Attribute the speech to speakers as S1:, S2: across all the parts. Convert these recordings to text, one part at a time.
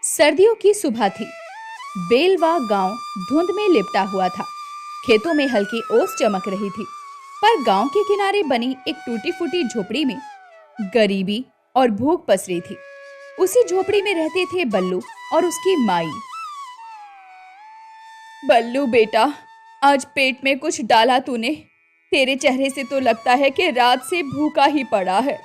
S1: सर्दियों की सुबह थी। बेलवा गांव धुंध में लिपटा हुआ था। खेतों में हल्की ओस चमक रही थी, पर गांव के किनारे बनी एक टूटी फूटी झोपड़ी में गरीबी और भूख पसरी थी। उसी झोपड़ी में रहते थे बल्लू और उसकी माई। बल्लू बेटा, आज पेट में कुछ डाला तूने? तेरे चेहरे से तो लगता है कि रात से भूखा ही पड़ा है।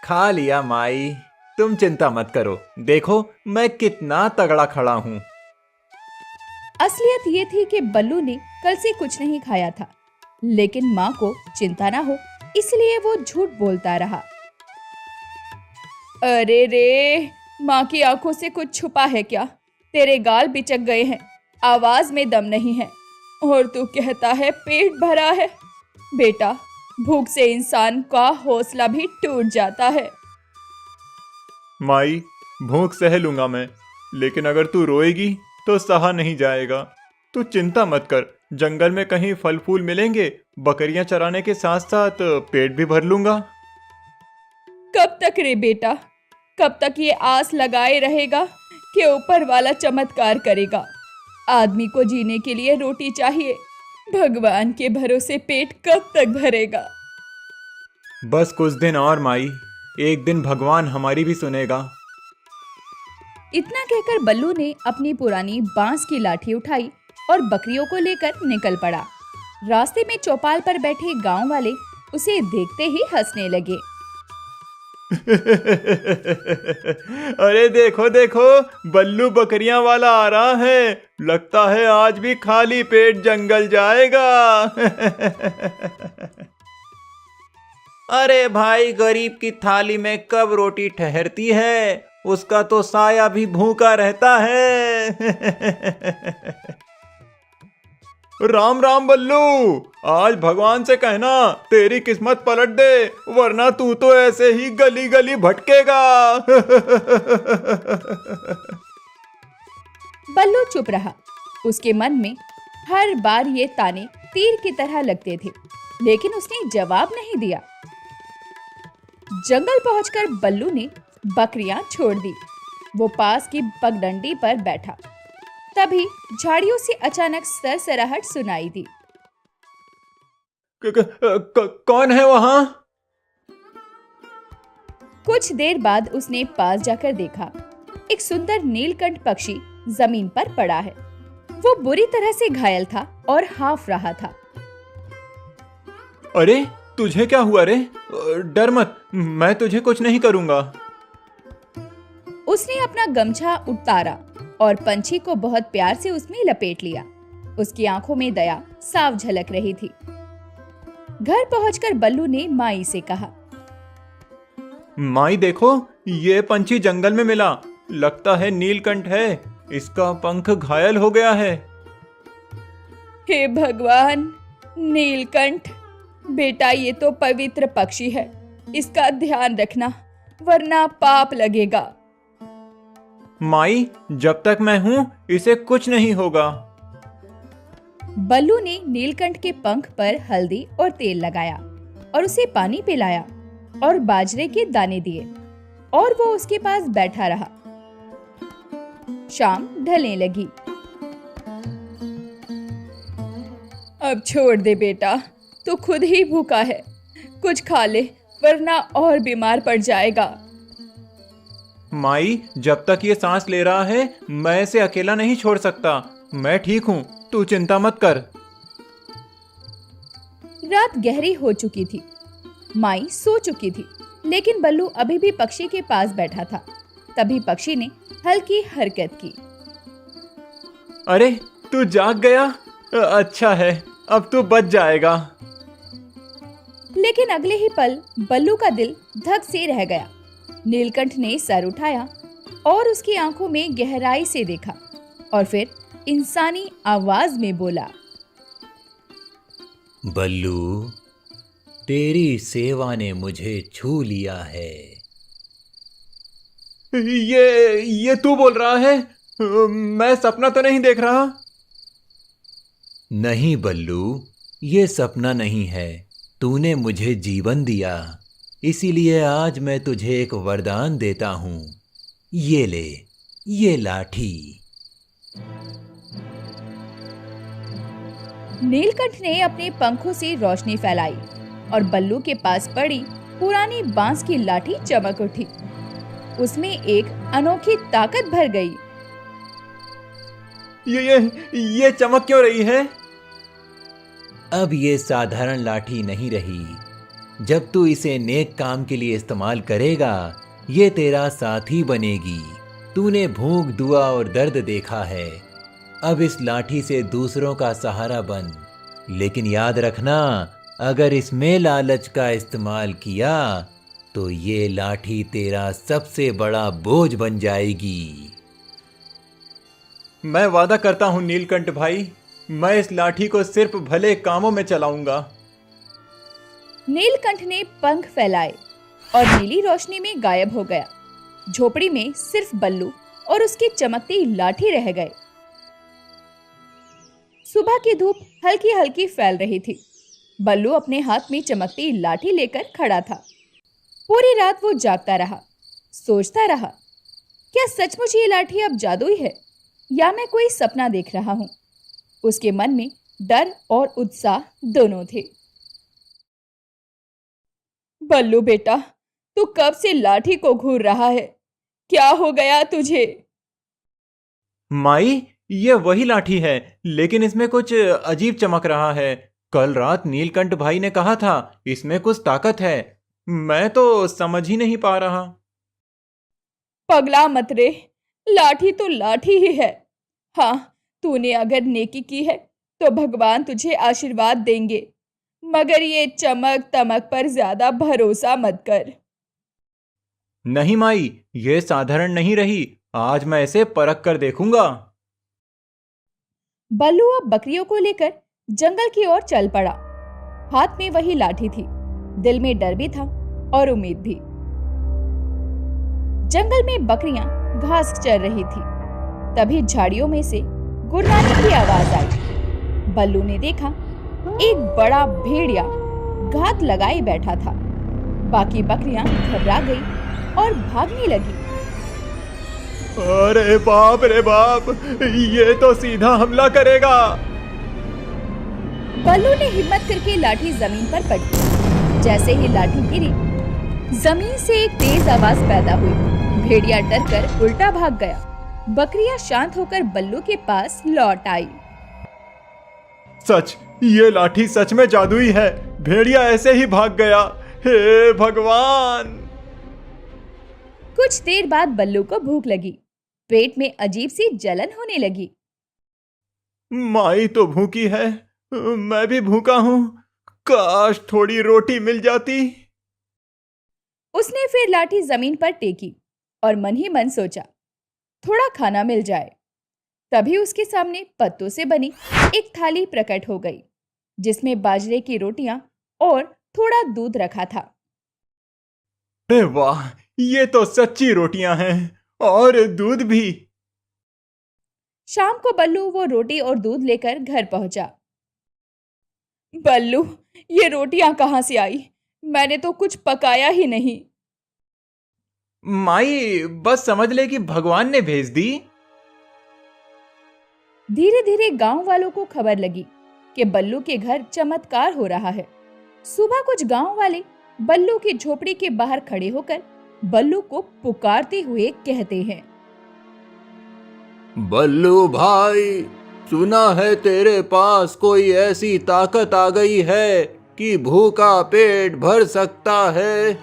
S2: खा लिया माई, तुम चिंता मत करो। देखो मैं कितना तगड़ा खड़ा हूँ।
S1: असलियत ये थी कि बल्लू ने कल से कुछ नहीं खाया था, लेकिन माँ को चिंता ना हो इसलिए वो झूठ बोलता रहा। अरे रे, माँ की आंखों से कुछ छुपा है क्या? तेरे गाल बिचक गए हैं, आवाज में दम नहीं है, और तू कहता है पेट भरा है। बेटा, भूख से इंसान का हौसला भी टूट जाता है।
S2: माई, भूख सह लूंगा मैं, लेकिन अगर तू रोएगी तो सहा नहीं जाएगा। तू चिंता मत कर, जंगल में कहीं फल फूल मिलेंगे, बकरियां चराने के साथ साथ पेट भी भर लूंगा।
S1: कब तक रे बेटा, कब तक ये आस लगाए रहेगा कि ऊपर वाला चमत्कार करेगा? आदमी को जीने के लिए रोटी चाहिए, भगवान के भरोसे पेट कब तक भरेगा?
S2: बस कुछ दिन और माई, एक दिन भगवान हमारी भी सुनेगा।
S1: इतना कहकर बल्लू ने अपनी पुरानी बांस की लाठी उठाई और बकरियों को लेकर निकल पड़ा। रास्ते में चौपाल पर बैठे गांव वाले उसे देखते ही हंसने लगे।
S2: अरे देखो देखो, बल्लू बकरियां वाला आ रहा है। लगता है आज भी खाली पेट जंगल जाएगा। अरे भाई, गरीब की थाली में कब रोटी ठहरती है? उसका तो साया भी भूखा रहता है। राम राम बल्लू, आज भगवान से कहना तेरी किस्मत पलट दे, वरना तू तो ऐसे ही गली गली भटकेगा।
S1: बल्लू चुप रहा। उसके मन में हर बार ये ताने तीर की तरह लगते थे, लेकिन उसने जवाब नहीं दिया। जंगल पहुंचकर बल्लू ने बकरियां छोड़ दी। वो पास की पगडंडी पर बैठा। तभी झाड़ियों से अचानक सरसराहट सुनाई दी।
S2: कौन है वहां?
S1: कुछ देर बाद उसने पास जाकर देखा, एक सुंदर नीलकंठ पक्षी जमीन पर पड़ा है। वो बुरी तरह से घायल था और हाफ रहा था।
S2: अरे तुझे क्या हुआ रे? डर मत, मैं तुझे कुछ नहीं करूंगा।
S1: उसने अपना गमछा उतारा और पंछी को बहुत प्यार से उसमें लपेट लिया। उसकी आंखों में दया साफ झलक रही थी। घर पहुंचकर बल्लू ने माई से कहा,
S2: माई देखो, ये पंछी जंगल में मिला। लगता है नीलकंठ है, इसका पंख घायल हो गया है।
S1: हे भगवान, नीलकंठ! बेटा, ये तो पवित्र पक्षी है, इसका ध्यान रखना वरना पाप लगेगा।
S2: माई, जब तक मैं हूं इसे कुछ नहीं होगा।
S1: बल्लू ने नीलकंठ के पंख पर हल्दी और तेल लगाया और उसे पानी पिलाया और बाजरे के दाने दिए, और वो उसके पास बैठा रहा। शाम ढलने लगी। अब छोड़ दे बेटा, तू खुद ही भूखा है, कुछ खा ले वरना और बीमार पड़ जाएगा।
S2: माई, जब तक ये सांस ले रहा है मैं इसे अकेला नहीं छोड़ सकता। मैं ठीक हूँ, तू चिंता मत कर।
S1: रात गहरी हो चुकी थी। माई सो चुकी थी, लेकिन बल्लू अभी भी पक्षी के पास बैठा था। तभी पक्षी ने हल्की हरकत की।
S2: अरे तू जाग गया? अच्छा है, अब तू बच जाएगा।
S1: लेकिन अगले ही पल बल्लू का दिल धक से रह गया। नीलकंठ ने सर उठाया और उसकी आंखों में गहराई से देखा, और फिर इंसानी आवाज में बोला,
S3: बल्लू, तेरी सेवा ने मुझे छू लिया है।
S2: ये तू बोल रहा है? मैं सपना तो नहीं देख रहा?
S3: नहीं बल्लू, ये सपना नहीं है, तूने मुझे जीवन दिया, इसीलिए आज मैं तुझे एक वरदान देता हूँ। ये ले, ये लाठी।
S1: नीलकंठ ने अपने पंखों से रोशनी फैलाई और बल्लू के पास पड़ी पुरानी बांस की लाठी चमक उठी। उसमें एक अनोखी ताकत भर गई।
S2: ये चमक क्यों रही है?
S3: अब ये साधारण लाठी नहीं रही। जब तू इसे नेक काम के लिए इस्तेमाल करेगा, ये तेरा साथी बनेगी। तूने भूख, दुआ और दर्द देखा है। अब इस लाठी से दूसरों का सहारा बन। लेकिन याद रखना, अगर इसमें लालच का इस्तेमाल किया तो ये लाठी तेरा सबसे बड़ा बोझ बन जाएगी।
S2: मैं वादा करता हूँ नीलकंठ भाई, मैं इस लाठी को सिर्फ भले कामों में चलाऊंगा।
S1: नीलकंठ ने पंख फैलाए और नीली रोशनी में गायब हो गया। झोपड़ी में सिर्फ बल्लू और उसकी चमकती लाठी रह गए। सुबह की धूप हल्की हल्की फैल रही थी। बल्लू अपने हाथ में चमकती लाठी लेकर खड़ा था। पूरी रात वो जागता रहा, सोचता रहा, क्या सचमुच ये लाठी अब जादुई है या मैं कोई सपना देख रहा हूं। उसके मन में डर और उत्साह दोनों थे। बल्लू बेटा, तू कब से लाठी को घूर रहा है? क्या हो गया तुझे?
S2: माई, ये वही लाठी है, लेकिन इसमें कुछ अजीब चमक रहा है। कल रात नीलकंठ भाई ने कहा था इसमें कुछ ताकत है। मैं तो समझ ही नहीं पा रहा।
S1: पगला मत रे, लाठी तो लाठी ही है। हाँ, तूने अगर नेकी की है तो भगवान तुझे आशीर्वाद देंगे, मगर ये चमक तमक पर ज्यादा भरोसा मत कर।
S2: नहीं माई, ये साधारण नहीं रही। आज मैं इसे परख कर देखूंगा।
S1: बल्लू अब बकरियों को लेकर जंगल की ओर चल पड़ा। हाथ में वही लाठी थी। दिल में डर भी था और उम्मीद भी। जंगल में बकरियां घास चर रही थी। तभी झाड़ियों में से गुर्राने की आवाज आई। बल्लू ने देखा एक बड़ा भेड़िया घात लगाए बैठा था। बाकी बकरियां घबरा गई और भागने लगी।
S2: अरे बाप रे बाप, ये तो सीधा हमला करेगा।
S1: बल्लू ने हिम्मत करके लाठी जमीन पर पटकी। जैसे ही लाठी गिरी, जमीन से एक तेज आवाज पैदा हुई। भेड़िया डरकर उल्टा भाग गया। बकरियां शांत होकर बल्लू के पास लौट आई।
S2: सच, ये लाठी सच में जादुई है। भेड़िया ऐसे ही भाग गया। हे भगवान!
S1: कुछ देर बाद बल्लू को भूख लगी। पेट में अजीब सी जलन होने लगी।
S2: माई तो भूखी है, मैं भी भूखा हूँ। काश थोड़ी रोटी मिल जाती।
S1: उसने फिर लाठी जमीन पर टेकी और मन ही मन सोचा, थोड़ा खाना मिल जाए। तभी उसके सामने पत्तों से बनी एक थाली प्रकट हो गई, जिसमें बाजरे की रोटियां और थोड़ा दूध रखा था।
S2: अरे वाह, ये तो सच्ची रोटियां हैं और दूध भी।
S1: शाम को बल्लू वो रोटी और दूध लेकर घर पहुंचा। बल्लू, ये रोटियां कहां से आई? मैंने तो कुछ पकाया ही नहीं।
S2: माई, बस समझ ले कि भगवान ने भेज दी।
S1: धीरे धीरे गांव वालों को खबर लगी कि बल्लू के घर चमत्कार हो रहा है। सुबह कुछ गांव वाले बल्लू की झोपड़ी के बाहर खड़े होकर बल्लू को पुकारते हुए कहते हैं,
S3: बल्लू भाई, सुना है तेरे पास कोई ऐसी ताकत आ गई है कि भूखा पेट भर सकता है।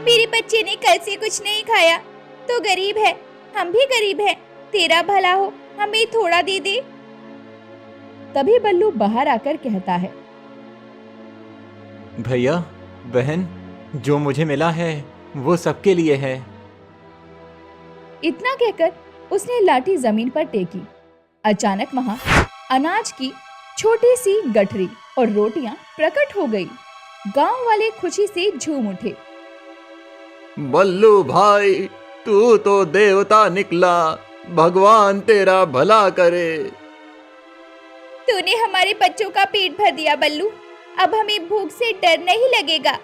S1: मेरे बच्चे ने कल से कुछ नहीं खाया, तो गरीब है, हम भी गरीब हैं। तेरा भला हो, हमें थोड़ा दे दे। तभी बल्लू बाहर आकर कहता है,
S2: भैया बहन, जो मुझे मिला है वो सबके लिए है।
S1: इतना कहकर उसने लाठी जमीन पर टेकी। अचानक वहां अनाज की छोटी सी गठरी और रोटियां प्रकट हो गई। गांव वाले खुशी से झूम उठे।
S3: बल्लू भाई, तू तो देवता निकला। भगवान तेरा भला करे।
S1: तूने हमारे बच्चों का पेट भर दिया बल्लू, अब हमें भूख से डर नहीं लगेगा।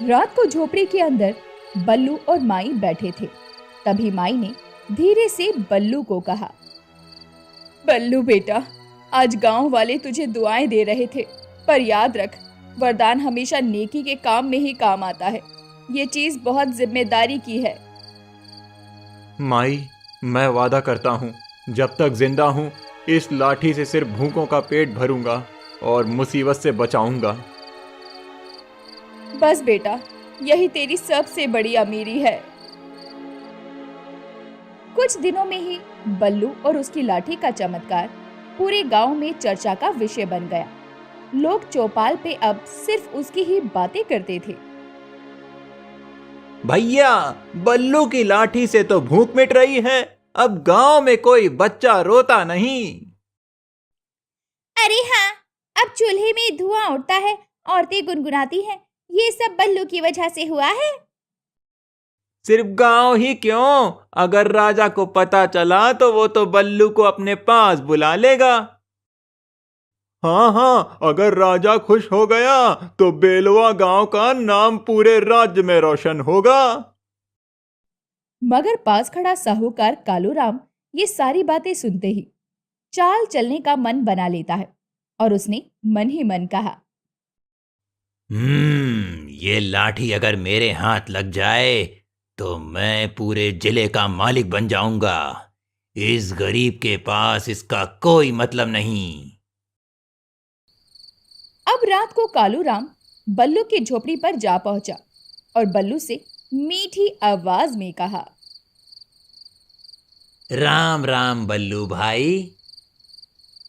S1: रात को झोपड़ी के अंदर बल्लू और माई बैठे थे। तभी माई ने धीरे से बल्लू को कहा, बल्लू बेटा, आज गांव वाले तुझे दुआएं दे रहे थे, पर याद रख, वरदान हमेशा नेकी के काम में ही काम आता है। ये चीज बहुत जिम्मेदारी की है।
S2: माई, मैं वादा करता हूँ, जब तक जिंदा हूँ इस लाठी से सिर्फ भूखों का पेट भरूंगा और मुसीबत से बचाऊंगा।
S1: बस बेटा, यही तेरी सबसे बड़ी अमीरी है। कुछ दिनों में ही बल्लू और उसकी लाठी का चमत्कार पूरे गांव में चर्चा का विषय बन गया। लोग चौपाल पे अब सिर्फ उसकी ही बातें करते थे।
S3: भैया, बल्लू की लाठी से तो भूख मिट रही है, अब गांव में कोई बच्चा रोता नहीं।
S1: अरे हाँ, अब चूल्हे में धुआं उठता है, औरतें गुनगुनाती हैं, ये सब बल्लू की वजह से हुआ है।
S3: सिर्फ गांव ही क्यों, अगर राजा को पता चला तो वो तो बल्लू को अपने पास बुला लेगा।
S2: हाँ हाँ, अगर राजा खुश हो गया तो बेलवा गांव का नाम पूरे राज्य में रोशन होगा।
S1: मगर पास खड़ा साहूकार कालूराम ये सारी बातें सुनते ही चाल चलने का मन बना लेता है और उसने मन ही मन कहा,
S3: ये लाठी अगर मेरे हाथ लग जाए तो मैं पूरे जिले का मालिक बन जाऊंगा। इस गरीब के पास इसका कोई मतलब नहीं।
S1: अब रात को कालूराम बल्लू की झोपड़ी पर जा पहुंचा और बल्लू से मीठी आवाज में कहा,
S3: राम राम बल्लू भाई।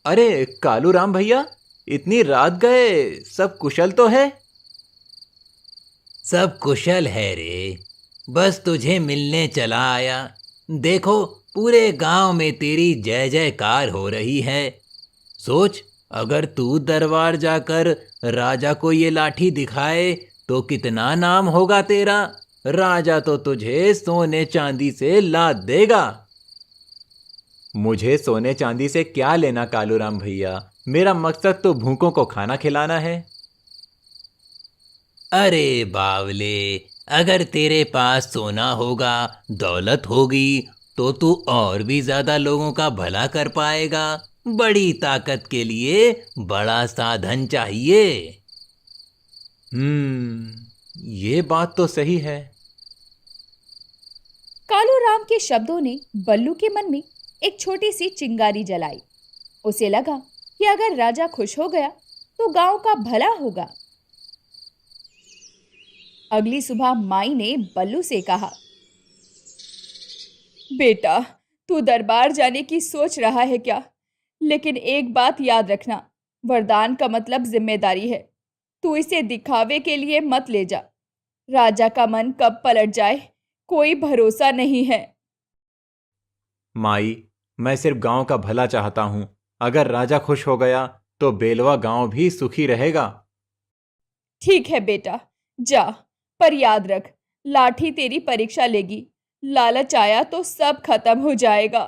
S3: अरे कालूराम भैया, इतनी रात गए, सब कुशल तो है? सब कुशल है रे, बस तुझे मिलने चला आया। देखो, पूरे गांव में तेरी जय जयकार हो रही है। सोच, अगर तू दरबार जाकर राजा को ये लाठी दिखाए तो कितना नाम होगा तेरा। राजा तो तुझे सोने चांदी से लाद देगा। मुझे सोने चांदी से क्या लेना कालूराम भैया, मेरा मकसद तो भूखों को खाना खिलाना है। अरे बावले, अगर तेरे पास सोना होगा, दौलत होगी, तो तू और भी ज्यादा लोगों का भला कर पाएगा। बड़ी ताकत के लिए बड़ा साधन चाहिए। ये बात तो सही है।
S1: कालूराम के शब्दों ने बल्लू के मन में एक छोटी सी चिंगारी जलाई। उसे लगा कि अगर राजा खुश हो गया तो गांव का भला होगा। अगली सुबह माई ने बल्लू से कहा, बेटा, तू दरबार जाने की सोच रहा है क्या? लेकिन एक बात याद रखना, वरदान का मतलब जिम्मेदारी है। तू इसे दिखावे के लिए मत ले जा। राजा का मन कब पलट जाए, कोई भरोसा नहीं है।
S2: माई, मैं सिर्फ गांव का भला चाहता हूं। अगर राजा खुश हो गया तो बेलवा गांव भी सुखी रहेगा।
S1: ठीक है बेटा, जा, पर याद रख, लाठी तेरी परीक्षा लेगी। लालच आया तो सब खत्म हो जाएगा।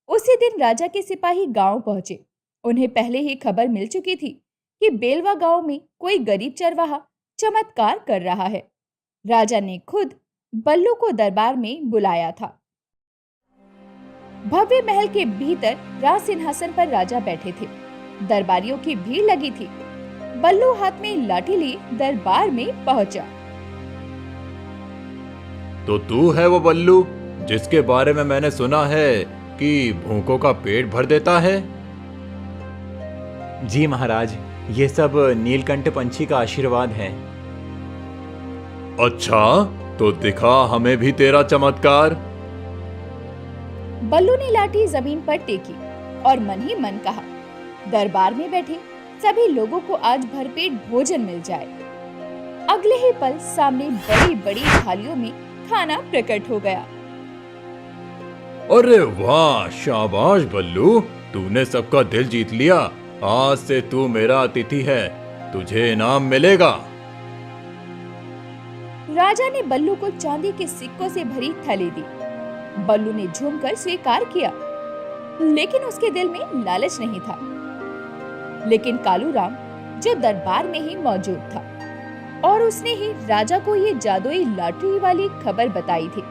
S1: उसी दिन राजा के सिपाही गांव पहुंचे। उन्हें पहले ही खबर मिल चुकी थी कि बेलवा गांव में कोई गरीब चरवाहा चमत्कार कर रहा है। राजा ने खुद बल्लू को दरबार में बुलाया था। भव्य महल के भीतर राज सिंहासन पर राजा बैठे थे। दरबारियों की भीड़ लगी थी। बल्लू हाथ में लाठी लिए दरबार में पहुंचा।
S2: तो तू है वो बल्लू जिसके बारे में मैंने सुना है कि भूखों का पेट भर देता है?
S3: जी महाराज, ये सब नीलकंठ पंछी का आशीर्वाद है।
S2: अच्छा, तो दिखा हमें भी तेरा चमत्कार।
S1: बल्लू ने लाठी जमीन पर टेकी और मन ही मन कहा, दरबार में बैठे सभी लोगों को आज भरपेट भोजन मिल जाए। अगले ही पल सामने बड़ी बड़ी थालियों में खाना प्रकट हो गया।
S2: अरे वाह, शाबाश बल्लू, तूने सबका दिल जीत लिया। आज से तू मेरा अतिथि है, तुझे इनाम मिलेगा।
S1: राजा ने बल्लू को चांदी के सिक्कों से भरी थैली दी। बल्लू ने झूमकर स्वीकार किया, लेकिन उसके दिल में लालच नहीं था। लेकिन कालूराम, जो दरबार में ही मौजूद था, और उसने ही राजा को ये जादुई लॉटरी वाली खबर बताई थी,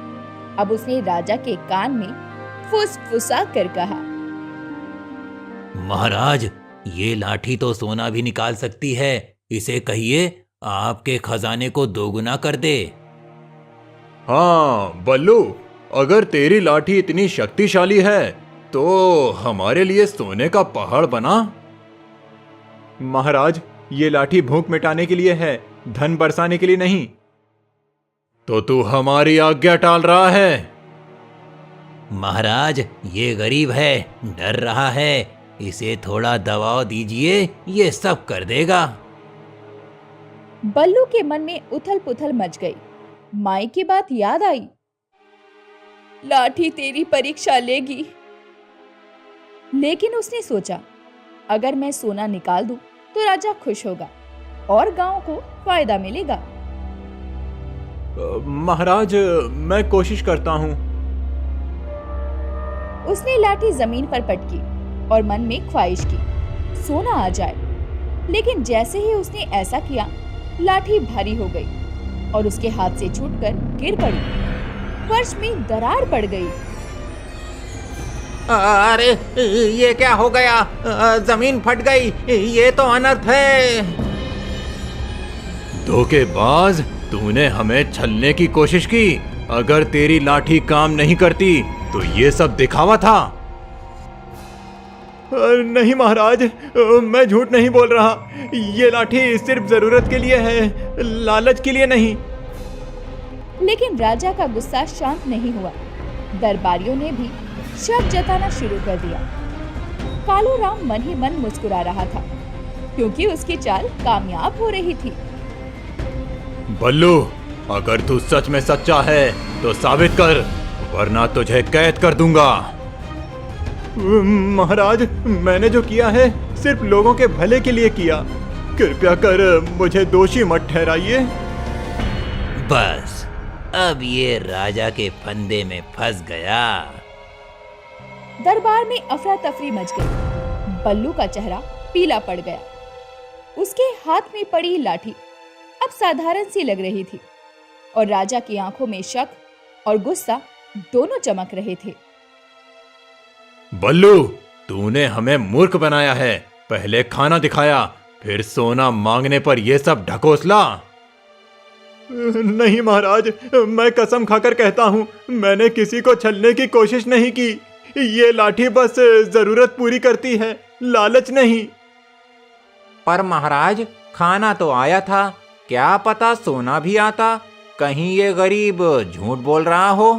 S1: अब उसने राजा के कान में फुसफुसा कर कहा,
S3: महाराज, ये लाठी तो सोना भी निकाल सकती है। इसे कहिए आपके खजाने को दोगुना कर दे।
S2: हाँ बल्लू, अगर तेरी लाठी इतनी शक्तिशाली है तो हमारे लिए सोने का पहाड़ बना। महाराज, ये लाठी भूख मिटाने के लिए है, धन बरसाने के लिए नहीं। तो तू हमारी आज्ञा टाल रहा है।
S3: महाराज, ये गरीब है, डर रहा है, इसे थोड़ा दबाव दीजिए, ये सब कर देगा।
S1: बल्लू के मन में उथल पुथल मच गई। माई की बात याद आई, लाठी तेरी परीक्षा लेगी। लेकिन उसने सोचा, अगर मैं सोना निकाल दूं तो राजा खुश होगा और गांव को फायदा मिलेगा।
S2: महाराज, मैं कोशिश करता हूँ।
S1: उसने लाठी जमीन पर पटकी और मन में ख्वाहिश की, सोना आ जाए। लेकिन जैसे ही उसने ऐसा किया, लाठी भारी हो गई और उसके हाथ से छूटकर गिर पड़ी। फर्श में दरार पड़ गई।
S4: अरे ये क्या हो गया? जमीन फट गई, ये तो अनर्थ है।
S2: धोखेबाज, तूने हमें छलने की कोशिश की। अगर तेरी लाठी काम नहीं करती तो ये सब दिखावा था। नहीं महाराज, मैं झूठ नहीं बोल रहा। ये लाठी सिर्फ जरूरत के लिए है, लालच के लिए नहीं।
S1: लेकिन राजा का गुस्सा शांत नहीं हुआ। दरबारियों ने भी शक जताना शुरू कर दिया। कालूराम मन ही मन मुस्कुरा रहा था, क्योंकि उसकी चाल कामयाब हो रही थी।
S2: बल्लू, अगर तू सच में सच्चा है तो साबित कर, वरना तुझे कैद कर दूंगा। महाराज, मैंने जो किया है सिर्फ लोगों के भले के लिए किया। कृपया कर मुझे दोषी मत ठहराइए।
S3: बस, अब ये राजा के फंदे में फंस गया।
S1: दरबार में अफरा तफरी मच गई। बल्लू का चेहरा पीला पड़ गया। उसके हाथ में पड़ी लाठी अब साधारण सी लग रही थी और राजा की आंखों में शक और गुस्सा दोनों चमक रहे थे।
S2: बल्लू, तूने हमें मूर्ख बनाया है। पहले खाना दिखाया, फिर सोना मांगने पर यह सब ढकोसला। नहीं महाराज, मैं कसम खाकर कहता हूँ, मैंने किसी को छलने की कोशिश नहीं की। ये लाठी बस जरूरत पूरी करती है, लालच नहीं।
S4: पर महाराज, खाना तो आया था, क्या पता सोना भी आता। कहीं ये गरीब झूठ बोल रहा हो।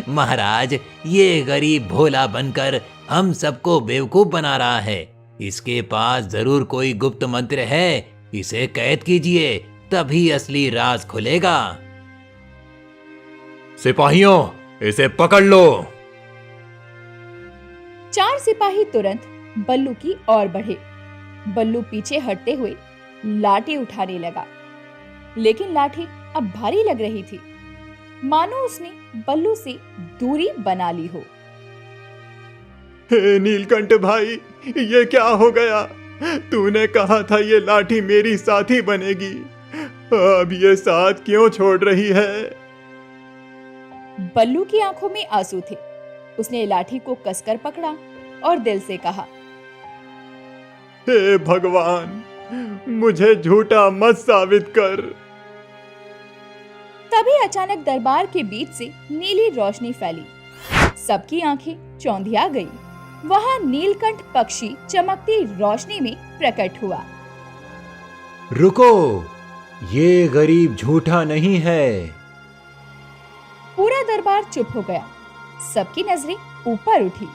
S3: महाराज, ये गरीब भोला बनकर हम सबको बेवकूफ बना रहा है। इसके पास जरूर कोई गुप्त मंत्र है। इसे कैद कीजिए, तभी असली राज खुलेगा।
S2: सिपाहियों, इसे पकड़ लो।
S1: 4 सिपाही तुरंत बल्लू की ओर बढ़े। बल्लू पीछे हटते हुए लाठी उठाने लगा, लेकिन लाठी अब भारी लग रही थी, मानो उसने बल्लू से दूरी बना ली हो।
S2: हे नीलकंठ भाई, ये क्या हो गया? तूने कहा था ये लाठी मेरी साथी बनेगी, अब ये साथ क्यों छोड़ रही है?
S1: बल्लू की आंखों में आंसू थे। उसने लाठी को कसकर पकड़ा और दिल से कहा,
S2: हे भगवान, मुझे झूठा मत साबित कर।
S1: तभी अचानक दरबार के बीच से नीली रोशनी फैली। सबकी आंखें चौंधिया गई। वहां नीलकंठ पक्षी चमकती रोशनी में प्रकट हुआ।
S2: रुको, ये गरीब झूठा नहीं है।
S1: पूरा दरबार चुप हो गया। सबकी नजरें ऊपर उठी।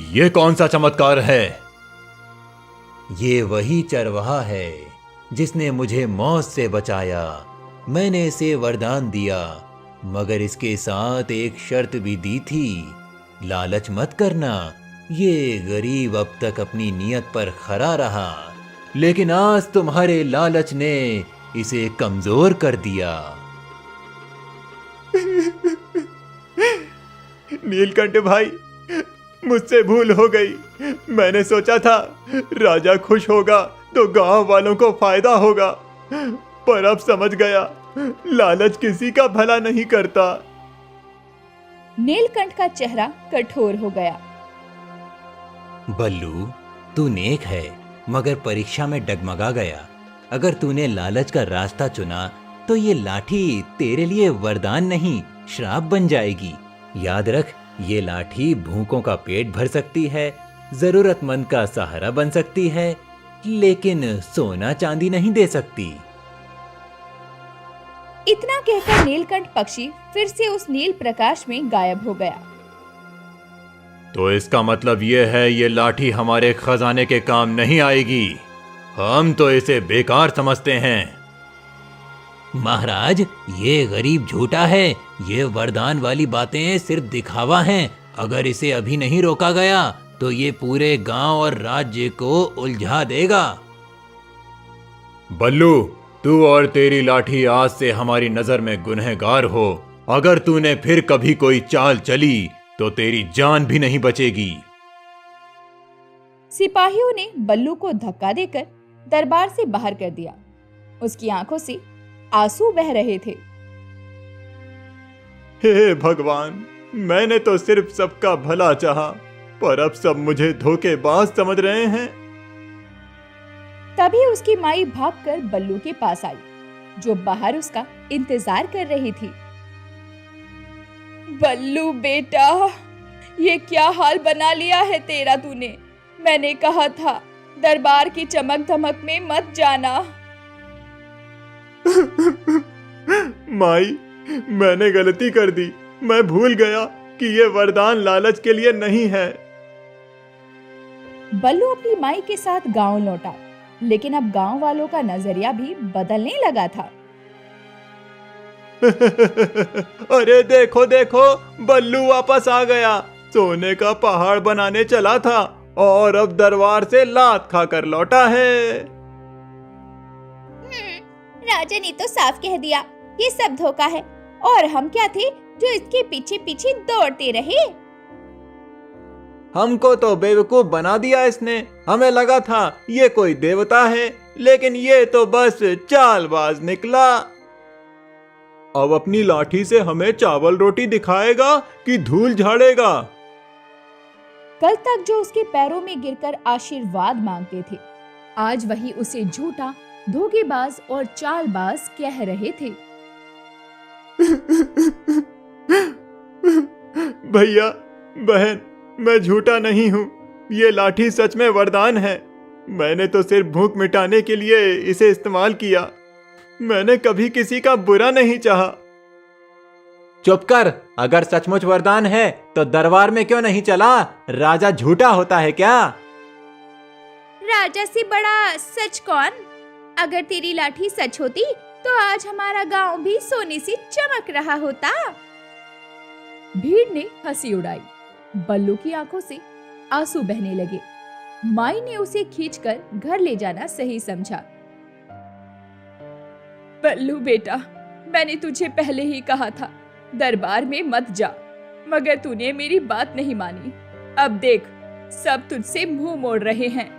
S2: ये कौन सा चमत्कार है?
S3: ये वही चरवाहा है जिसने मुझे मौत से बचाया। मैंने इसे वरदान दिया, मगर इसके साथ एक शर्त भी दी थी। लालच मत करना, ये गरीब अब तक अपनी नियत पर खरा रहा, लेकिन आज तुम्हारे लालच ने इसे कमजोर कर दिया।
S2: नीलकंठ भाई, मुझसे भूल हो गई। मैंने सोचा था राजा खुश होगा तो गांव वालों को फायदा होगा, पर अब समझ गया लालच किसी का भला नहीं करता।
S1: नीलकंठ का चेहरा कठोर हो गया।
S3: बल्लू, तू नेक है मगर परीक्षा में डगमगा गया। अगर तूने लालच का रास्ता चुना तो ये लाठी तेरे लिए वरदान नहीं, श्राप बन जाएगी। याद रख, ये लाठी भूखों का पेट भर सकती है, जरूरतमंद का सहारा बन सकती है, लेकिन सोना चांदी नहीं दे सकती।
S1: इतना कहकर नीलकंठ पक्षी फिर से उस नील प्रकाश में गायब हो गया।
S2: तो इसका मतलब यह है ये लाठी हमारे खजाने के काम नहीं आएगी। हम तो इसे बेकार समझते हैं।
S3: महाराज, ये गरीब झूठा है। ये वरदान वाली बातें सिर्फ दिखावा हैं। अगर इसे अभी नहीं रोका गया तो ये पूरे गांव और राज्य को उलझा देगा।
S2: बल्लू, तू और तेरी लाठी आज से हमारी नजर में गुनहगार हो। अगर तूने फिर कभी कोई चाल चली तो तेरी जान भी नहीं बचेगी।
S1: सिपाहियों ने बल्लू को धक्का देकर दरबार से बाहर कर दिया। उसकी आंखों से आंसू बह रहे थे।
S2: हे भगवान, मैंने तो सिर्फ सबका भला चाहा, पर अब सब मुझे धोखेबाज समझ रहे हैं।
S1: तभी उसकी माई भागकर बल्लू के पास आई, जो बाहर उसका इंतजार कर रही थी। बल्लू बेटा, ये क्या हाल बना लिया है तेरा तूने। मैंने कहा था दरबार की चमक धमक में मत जाना।
S2: माई, मैंने गलती कर दी। मैं भूल गया कि ये वरदान लालच के लिए नहीं है।
S1: बल्लू अपनी माई के साथ गांव लौटा, लेकिन अब गांव वालों का नजरिया भी बदलने लगा था।
S2: अरे देखो देखो, बल्लू वापस आ गया। सोने का पहाड़ बनाने चला था और अब दरबार से लात खाकर लौटा है।
S1: राजा ने तो साफ कह दिया ये सब धोखा है, और हम क्या थे जो इसके पीछे पीछे दौड़ते रहे।
S2: हमको तो बेवकूफ बना दिया इसने। हमें लगा था ये कोई देवता है, लेकिन ये तो बस चालबाज निकला। अब अपनी लाठी से हमें चावल रोटी दिखाएगा कि धूल झाड़ेगा।
S1: कल तक जो उसके पैरों में गिरकर आशीर्वाद मांगते थे, आज वही उसे झूठा, धोखेबाज और चालबाज कह रहे थे।
S2: भैया, बहन, मैं झूठा नहीं हूँ। ये लाठी सच में वरदान है। मैंने तो सिर्फ भूख मिटाने के लिए इसे इस्तेमाल किया। मैंने कभी किसी का बुरा नहीं चाहा।
S4: चुप कर। अगर सचमुच वरदान है तो दरबार में क्यों नहीं चला? राजा झूठा होता है क्या?
S1: राजा से बड़ा सच कौन? अगर तेरी लाठी सच होती तो आज हमारा गांव भी सोने से चमक रहा होता। भीड़ ने हंसी उड़ाई। बल्लू की आंखों से आंसू बहने लगे। माई ने उसे खींचकर घर ले जाना सही समझा। बल्लू बेटा, मैंने तुझे पहले ही कहा था दरबार में मत जा, मगर तूने मेरी बात नहीं मानी। अब देख, सब तुझसे मुंह मोड़ रहे हैं।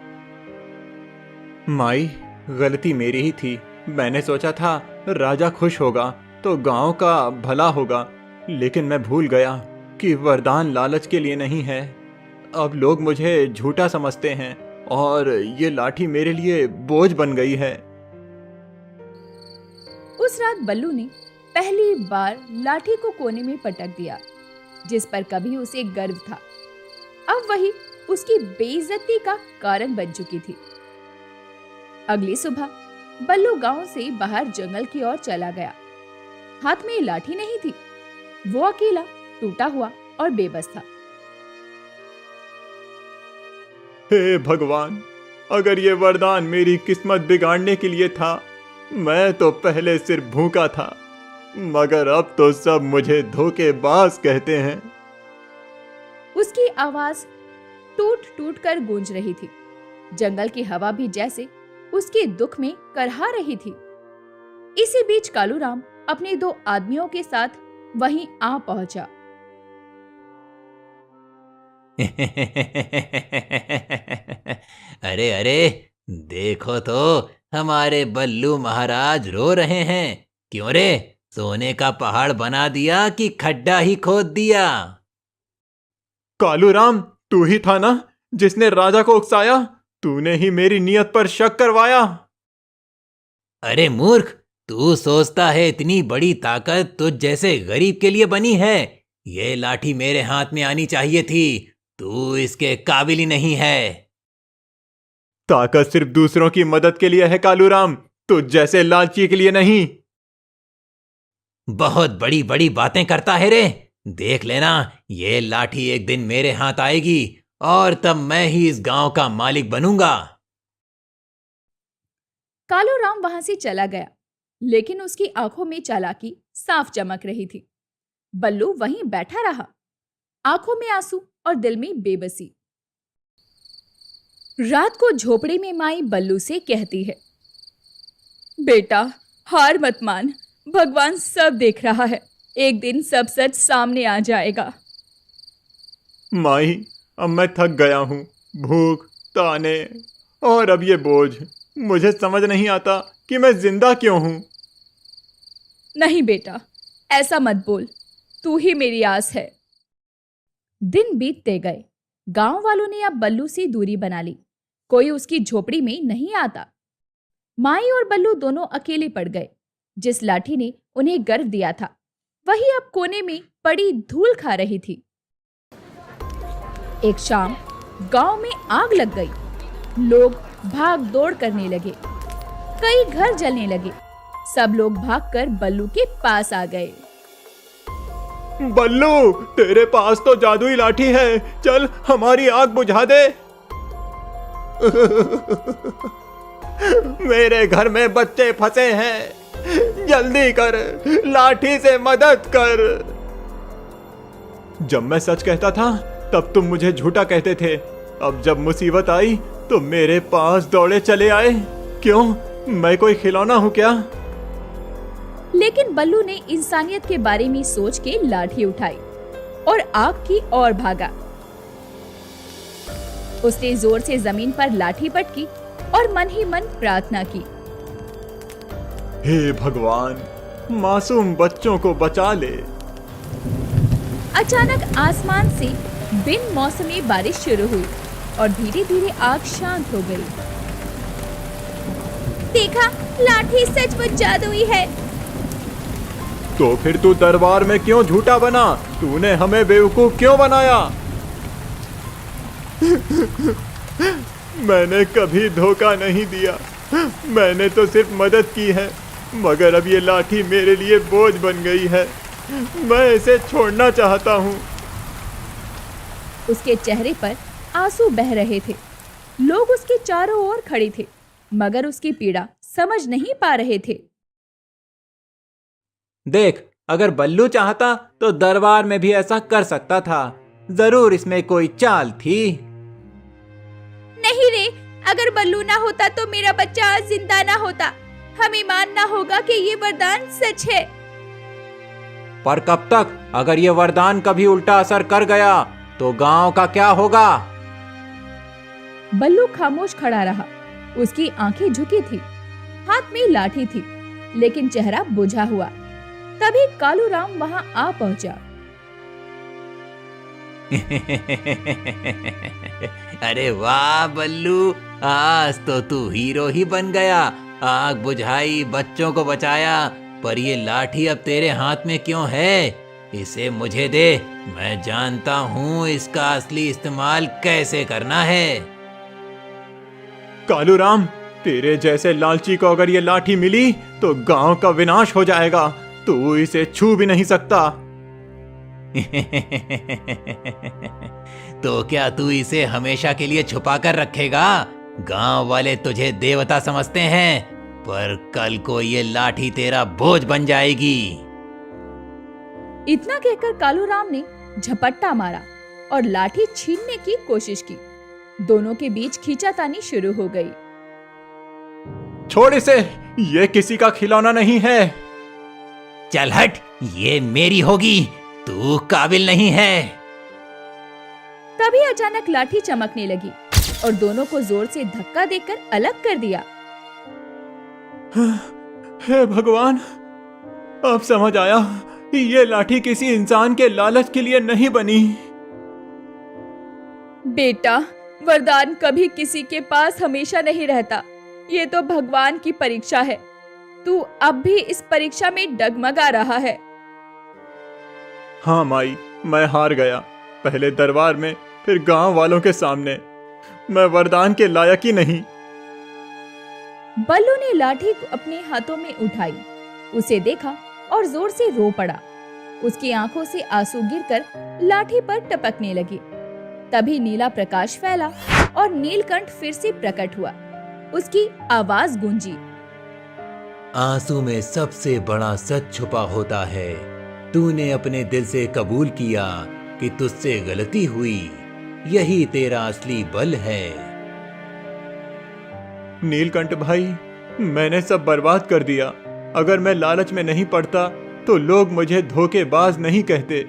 S2: माई, गलती मेरी ही थी। मैंने सोचा था राजा खुश होगा तो गांव का भला होगा, लेकिन मैं भूल गया कि वरदान लालच के लिए नहीं है। अब लोग मुझे झूठा समझते हैं और ये लाठी मेरे लिए बोझ बन गई है।
S1: उस रात बल्लू ने पहली बार लाठी को कोने में पटक दिया, जिस पर कभी उसे गर्व था, अब वही उसकी बेइज्जती का कारण बन चुकी थी। अगली सुबह बल्लू गांव से बाहर जंगल की ओर चला गया। हाथ में लाठी नहीं थी। वो अकेला, टूटा हुआ और बेबस था।
S2: हे भगवान, अगर ये वरदान मेरी किस्मत बिगाड़ने के लिए था, मैं तो पहले सिर्फ भूखा था, मगर अब तो सब मुझे धोखेबाज कहते हैं।
S1: उसकी आवाज टूट टूट कर गूंज रही थी। जंगल की हवा भी जैसे उसके दुख में करहा रही थी। इसी बीच कालूराम अपने 2 आदमियों के साथ वहीं आ पहुंचा।
S3: अरे अरे, देखो तो हमारे बल्लू महाराज रो रहे हैं। क्यों रे, सोने का पहाड़ बना दिया कि खड्डा ही खोद दिया?
S2: कालूराम, तू ही था ना जिसने राजा को उकसाया? तूने ही मेरी नीयत पर शक करवाया।
S3: अरे मूर्ख, तू सोचता है इतनी बड़ी ताकत तुझ जैसे गरीब के लिए बनी है? ये लाठी मेरे हाथ में आनी चाहिए थी। तू इसके काबिल ही नहीं है।
S2: ताकत सिर्फ दूसरों की मदद के लिए है कालूराम, तुझ जैसे लालची के लिए नहीं।
S3: बहुत बड़ी बड़ी बातें करता है रे। देख लेना, ये लाठी एक दिन मेरे हाथ आएगी और तब मैं ही इस गांव का मालिक बनूंगा।
S1: कालूराम वहां से चला गया, लेकिन उसकी आंखों में चालाकी साफ चमक रही थी। बल्लू वहीं बैठा रहा, आंखों में आंसू और दिल में बेबसी। रात को झोपड़ी में माई बल्लू से कहती है, बेटा हार मत मान, भगवान सब देख रहा है, एक दिन सब सच सामने आ जाएगा।
S2: माई, अब मैं थक गया हूँ। भूख, ताने और अब ये बोझ। मुझे समझ नहीं आता कि मैं जिंदा क्यों हूँ।
S1: नहीं बेटा, ऐसा मत बोल, तू ही मेरी आस है। दिन बीतते गए। गांव वालों ने अब बल्लू से दूरी बना ली। कोई उसकी झोपड़ी में नहीं आता। माई और बल्लू दोनों अकेले पड़ गए। जिस लाठी ने उन्हें गर्व दिया था, वही अब कोने में पड़ी धूल खा रही थी। एक शाम गांव में आग लग गई। लोग भाग दौड़ करने लगे। कई घर जलने लगे। सब लोग भागकर बल्लू के पास आ गए।
S2: बल्लू, तेरे पास तो जादुई लाठी है, चल हमारी आग बुझा दे। मेरे घर में बच्चे फंसे हैं, जल्दी कर, लाठी से मदद कर। जब मैं सच कहता था तब तुम मुझे झूठा कहते थे। अब जब मुसीबत आई तो मेरे पास दौड़े चले आए। क्यों, मैं कोई खिलौना हूं क्या?
S1: लेकिन बल्लू ने इंसानियत के बारे में सोच के लाठी उठाई और आग की ओर भागा। उसने जोर से जमीन पर लाठी पटकी और मन ही मन प्रार्थना की,
S2: हे भगवान, मासूम बच्चों को बचा ले।
S1: अचानक आसमान से बिन मौसमी बारिश शुरू हुई और धीरे धीरे आग शांत हो गई। देखा, लाठी सचमुच जादुई है।
S2: तो फिर तू दरबार में क्यों झूठा बना? तूने हमें बेवकूफ क्यों बनाया? मैंने कभी धोखा नहीं दिया, मैंने तो सिर्फ मदद की है। मगर अब ये लाठी मेरे लिए बोझ बन गई है। मैं इसे छोड़ना चाहता हूँ।
S1: उसके चेहरे पर आंसू बह रहे थे। लोग उसके चारों ओर खड़े थे, मगर उसकी पीड़ा समझ नहीं पा रहे थे।
S4: देख, अगर बल्लू चाहता तो दरबार में भी ऐसा कर सकता था। जरूर इसमें कोई चाल थी।
S1: नहीं रे, अगर बल्लू ना होता तो मेरा बच्चा आज जिंदा ना होता। हमें मानना होगा कि ये वरदान सच है।
S4: पर कब तक? अगर ये वरदान कभी उल्टा असर कर गया तो गांव का क्या होगा?
S1: बल्लू खामोश खड़ा रहा। उसकी आंखें झुकी थी, हाथ में लाठी थी, लेकिन चेहरा बुझा हुआ। तभी कालूराम वहां आ पहुंचा।
S3: अरे वाह बल्लू, आज तो तू हीरो ही बन गया। आग बुझाई, बच्चों को बचाया, पर ये लाठी अब तेरे हाथ में क्यों है? इसे मुझे दे, मैं जानता हूँ इसका असली इस्तेमाल कैसे करना है।
S2: कालूराम, तेरे जैसे लालची को अगर ये लाठी मिली तो गांव का विनाश हो जाएगा। तू इसे छू भी नहीं सकता।
S3: तो क्या तू इसे हमेशा के लिए छुपा कर रखेगा? गांव वाले तुझे देवता समझते हैं, पर कल को ये लाठी तेरा बोझ बन जाएगी।
S1: इतना कहकर कालूराम ने झपट्टा मारा और लाठी छीनने की कोशिश की। दोनों के बीच खींचातानी शुरू हो गई।
S2: छोड़ इसे, ये किसी का खिलौना नहीं है।
S3: चल हट, ये मेरी होगी, तू काबिल नहीं है।
S1: तभी अचानक लाठी चमकने लगी और दोनों को जोर से धक्का देकर अलग कर दिया।
S2: हे भगवान, अब समझ आया, ये लाठी किसी इंसान के लालच के लिए नहीं बनी।
S1: बेटा, वरदान कभी किसी के पास हमेशा नहीं रहता। ये तो भगवान की परीक्षा है। तू अब भी इस परीक्षा में डगमगा रहा है।
S2: हाँ माई, मैं हार गया, पहले दरबार में, फिर गांव वालों के सामने। मैं वरदान के लायक ही नहीं।
S1: बल्लू ने लाठी को अपने हाथों में उठाई, उसे देखा और जोर से रो पड़ा। उसकी आंखों से आंसू गिरकर लाठी पर टपकने लगे। तभी नीला प्रकाश फैला और नीलकंठ फिर से प्रकट हुआ। उसकी आवाज गूंजी,
S3: आंसू में सबसे बड़ा सच छुपा होता है। तूने अपने दिल से कबूल किया कि तुझसे गलती हुई, यही तेरा असली बल है।
S2: नीलकंठ भाई, मैंने सब बर्बाद कर दिया। अगर मैं लालच में नहीं पड़ता तो लोग मुझे धोखेबाज नहीं कहते।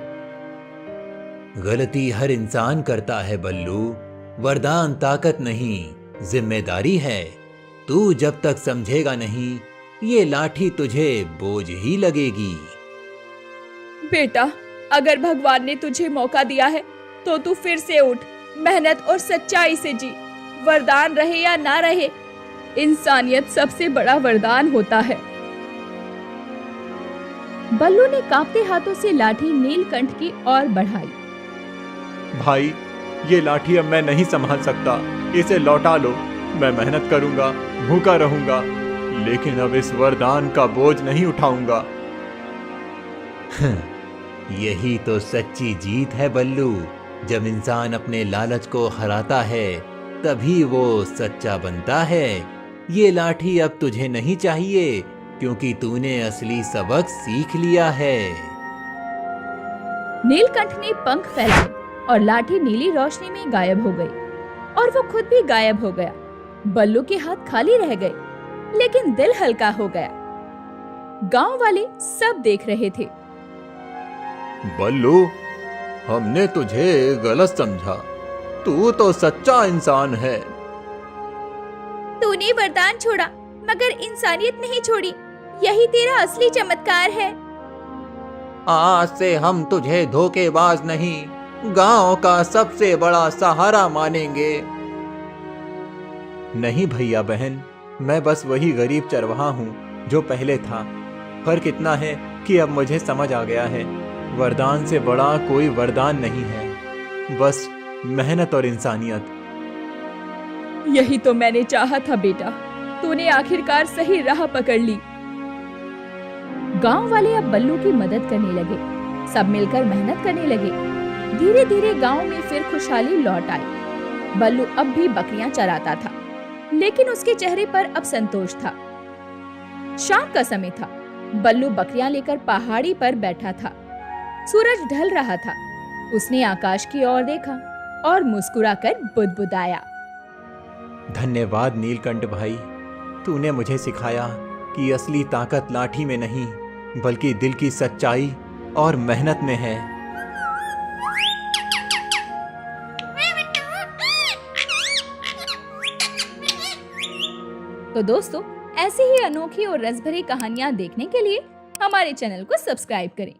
S3: गलती हर इंसान करता है बल्लू, वरदान ताकत नहीं, जिम्मेदारी है। तू जब तक समझेगा नहीं, ये लाठी तुझे बोझ ही लगेगी।
S1: बेटा, अगर भगवान ने तुझे मौका दिया है तो तू फिर से उठ, मेहनत और सच्चाई से जी। वरदान रहे या ना रहे, इंसानियत सबसे बड़ा वरदान होता है। बल्लू ने कांपते हाथों से लाठी नीलकंठ की ओर बढ़ाई।
S2: भाई, ये लाठी अब मैं नहीं संभाल सकता, इसे लौटा लो। मैं मेहनत करूंगा, भूखा रहूंगा, लेकिन अब इस वरदान का बोझ नहीं उठाऊंगा।
S3: यही तो सच्ची जीत है बल्लू। जब इंसान अपने लालच को हराता है, तभी वो सच्चा बनता है। ये लाठी अब तुझे नहीं चाहिए, क्योंकि तूने असली सबक सीख लिया है।
S1: नीलकंठ ने पंख फैलाए और लाठी नीली रोशनी में गायब हो गई और वो खुद भी गायब हो गया। बल्लू के हाथ खाली रह गए, लेकिन दिल हल्का हो गया। गांव वाले सब देख रहे थे।
S2: बल्लू, हमने तुझे गलत समझा। तू तो सच्चा इंसान है।
S1: तूने वरदान छोड़ा, मगर इंसानियत नहीं छोड़ी। यही तेरा असली चमत्कार है।
S4: आज से हम तुझे धोखेबाज नहीं, गांव का सबसे बड़ा सहारा मानेंगे।
S2: नहीं भैया बहन, मैं बस वही गरीब चरवाहा हूँ जो पहले था। फर्क इतना है कि अब मुझे समझ आ गया है, वरदान से बड़ा कोई वरदान नहीं है, बस मेहनत और इंसानियत।
S1: यही तो मैंने चाहा था बेटा, तूने आखिरकार सही राह पकड़ ली। गांव वाले अब बल्लू की मदद करने लगे। सब मिलकर मेहनत करने लगे। धीरे धीरे गांव में फिर खुशहाली लौट आई। बल्लू अब भी बकरियां चराता था, लेकिन उसके चेहरे पर अब संतोष था। शाम का समय था। बल्लू बकरियां लेकर पहाड़ी पर बैठा था। सूरज ढल रहा था। उसने आकाश की ओर देखा और मुस्कुराकर बुदबुदाया।
S2: धन्यवाद नीलकंठ भाई, तूने मुझे सिखाया कि असली ताकत लाठी में नहीं, बल्कि दिल की सच्चाई और मेहनत में है।
S1: तो दोस्तों, ऐसी ही अनोखी और रसभरी कहानियां देखने के लिए हमारे चैनल को सब्सक्राइब करें।